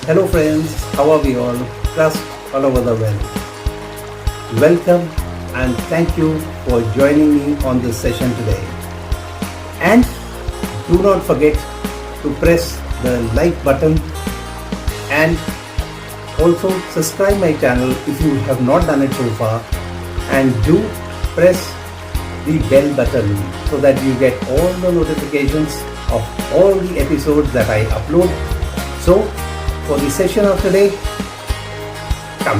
Hello friends, how are we all? Trust all over the world. Welcome and thank you for joining me on this session today. And do not forget to press the like button and also subscribe my channel if you have not done it so far, and do press the bell button so that you get all the notifications of all the episodes that I upload. So for the session of today, come.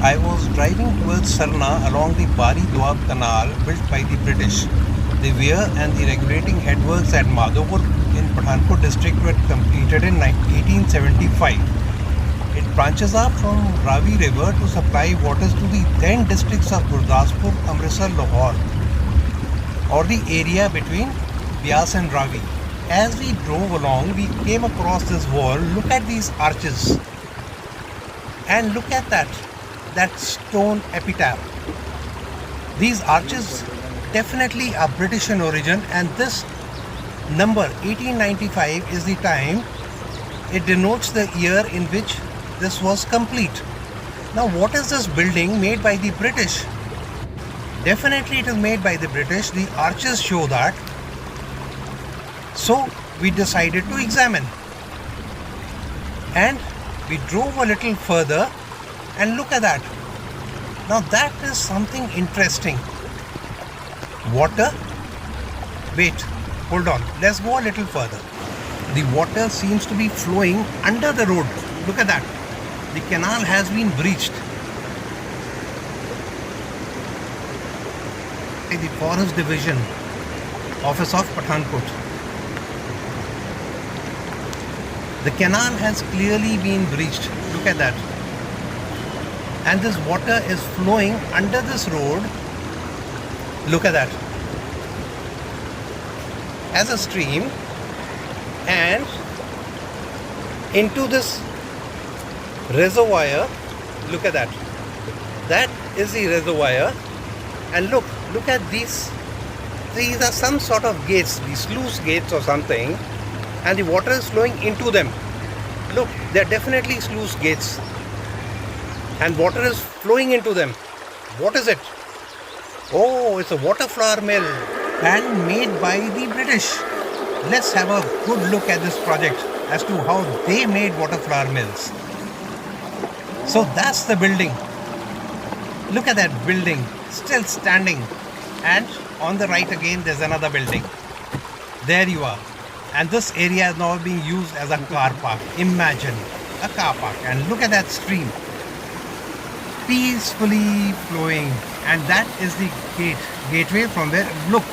I was driving towards Sarna along the Bari Doab Canal built by the British. The weir and the regulating headworks at Madhopur in Pathankot district were completed in 1875. It branches up from Ravi river to supply waters to the then districts of Gurdaspur, Amritsar, Lahore, or the area between Bias and Ravi. As we drove along, we came across this wall. Look at these arches and look at that stone epitaph. These arches definitely are British in origin, and this number 1895 is the time. It denotes the year in which this was complete. Now, what is this building made by the British? Definitely it is made by the British. The arches show that. So we decided to examine, and we drove a little further and look at that. Now that is something interesting. Water. Wait, hold on. Let's go a little further. The water seems to be flowing under the road. Look at that. The canal has been breached. The Forest Division Office of Pathankot. The canal has clearly been breached. Look at that. And this water is flowing under this road. Look at that. As a stream, and into this reservoir. Look at that. That is the reservoir. And look at these. These are some sort of gates, these sluice gates or something. And the water is flowing into them. Look, they are definitely sluice gates. And water is flowing into them. What is it? Oh, it's a water flour mill, and made by the British. Let's have a good look at this project as to how they made water flour mills. So that's the building. Look at that building, still standing. And on the right again, there's another building. There you are. And this area is now being used as a car park. Imagine a car park. And look at that stream. Peacefully flowing. And that is the gateway from where, look,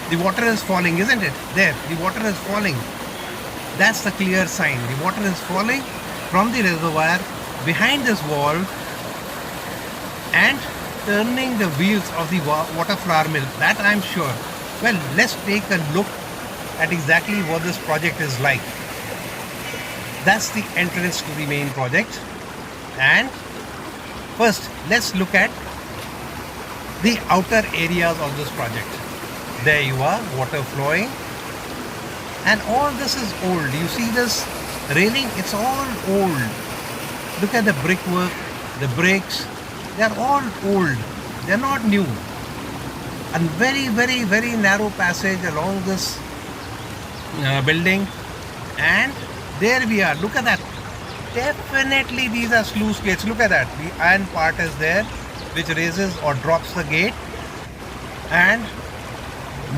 the water is falling, isn't it? There, the water is falling. That's the clear sign. The water is falling from the reservoir behind this wall and turning the wheels of the water flour mill. That I'm sure. Well, let's take a look at exactly what this project is like. That's the entrance to the main project. And first, let's look at the outer areas of this project. There you are, water flowing. And all this is old. You see this railing? It's all old. Look at the brickwork, the bricks. They're all old. They're not new. And very, very, very narrow passage along this building. And there we are. Look at that. Definitely these are sluice gates. Look at that. The iron part is there, which raises or drops the gate. And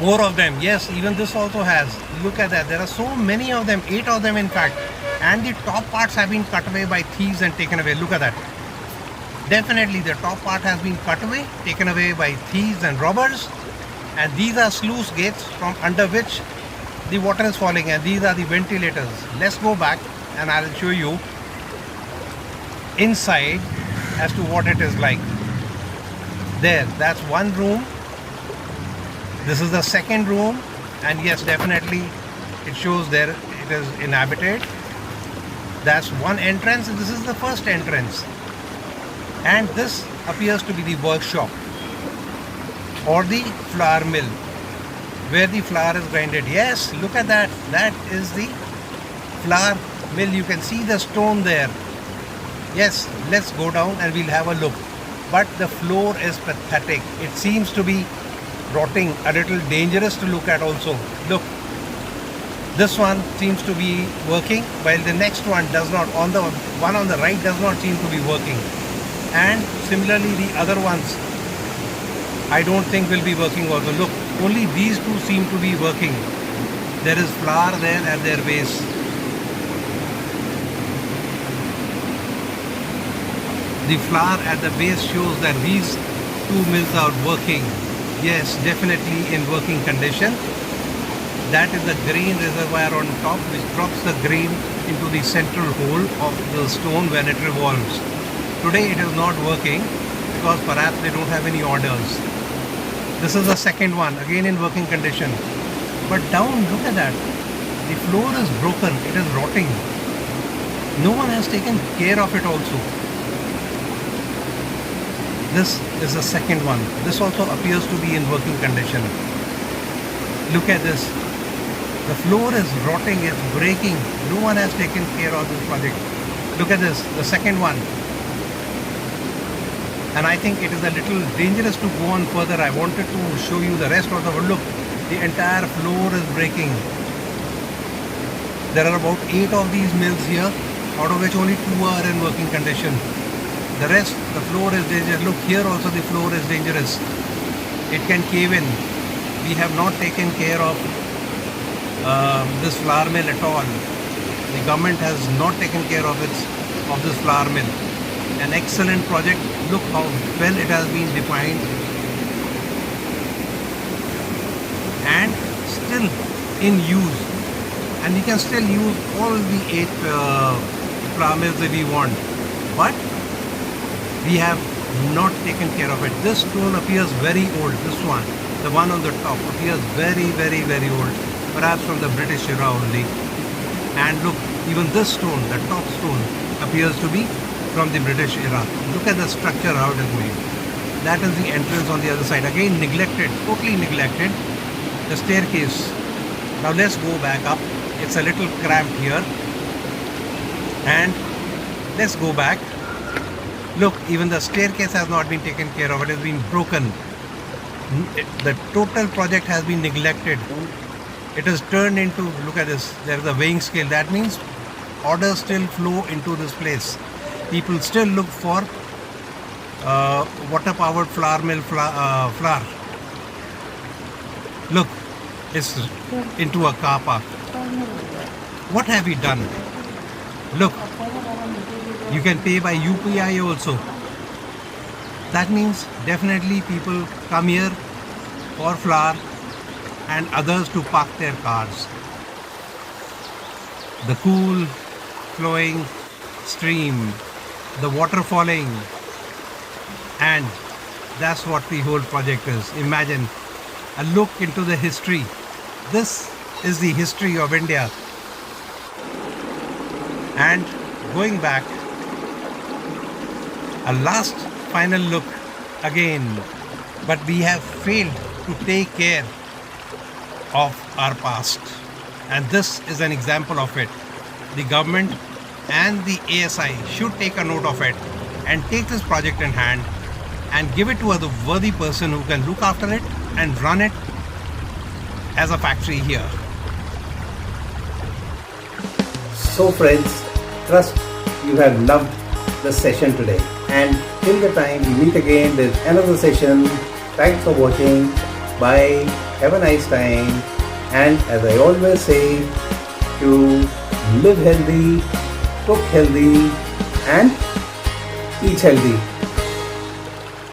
more of them. Yes, even this also has. Look at that. There are so many of them, 8 of them in fact. And the top parts have been cut away by thieves and taken away. Look at that. Definitely the top part has been cut away, taken away by thieves and robbers. And these are sluice gates from under which the water is falling, and these are the ventilators. Let's go back and I will show you inside as to what it is like. There, that's one room. This is the second room, and yes, definitely it shows there it is inhabited. That's one entrance, and this is the first entrance. And this appears to be the workshop or the flour mill where the flour is grinded. Yes, look at that. That is the flour mill. You can see the stone there. Yes, let's go down and we'll have a look. But the floor is pathetic. It seems to be rotting, a little dangerous to look at also. Look, this one seems to be working while the next one does not. On the one on the right does not seem to be working. And similarly the other ones I don't think will be working also. Look, only these two seem to be working. There is flour there at their base. The flour at the base shows that these two mills are working. Yes, definitely in working condition. That is the grain reservoir on top which drops the grain into the central hole of the stone when it revolves. Today it is not working because perhaps they don't have any orders. This is the second one, again in working condition. But down, look at that. The floor is broken, it is rotting. No one has taken care of it also. This is the second one. This also appears to be in working condition. Look at this. The floor is rotting, it's breaking. No one has taken care of this project. Look at this, the second one. And I think it is a little dangerous to go on further. I wanted to show you the rest of the world. Look, the entire floor is breaking. There are about 8 of these mills here, out of which only 2 are in working condition. The rest, the floor is dangerous. Look, here also the floor is dangerous. It can cave in. We have not taken care of this flour mill at all. The government has not taken care of this flour mill. An excellent project. Look how well it has been defined. And still in use. And we can still use all the 8 flour mills that we want. But we have not taken care of it. This stone appears very old. This one, the one on the top, appears very, very, very old. Perhaps from the British era only. And look, even this stone, the top stone, appears to be from the British era. Look at the structure, how it is made. That is the entrance on the other side. Again, neglected, totally neglected. The staircase. Now let's go back up. It's a little cramped here. And let's go back. Look, even the staircase has not been taken care of. It has been broken. The total project has been neglected. It is turned into, look at this, there is a weighing scale. That means orders still flow into this place. People still look for water-powered flour mill flour. Look, it's into a car park. What have we done? Look, you can pay by UPI also. That means definitely people come here for flour and others to park their cars. The cool flowing stream, the water falling, and that's what the whole project is. Imagine a look into the history. This is the history of India. And going back, a last final look again, but we have failed to take care of our past, and this is an example of it. The government and the ASI should take a note of it and take this project in hand and give it to a worthy person who can look after it and run it as a factory here. So friends, trust you have loved the session today, and till the time we meet again with another session. Thanks for watching. Bye. Have a nice time. And as I always say, to live healthy, cook healthy, and eat healthy.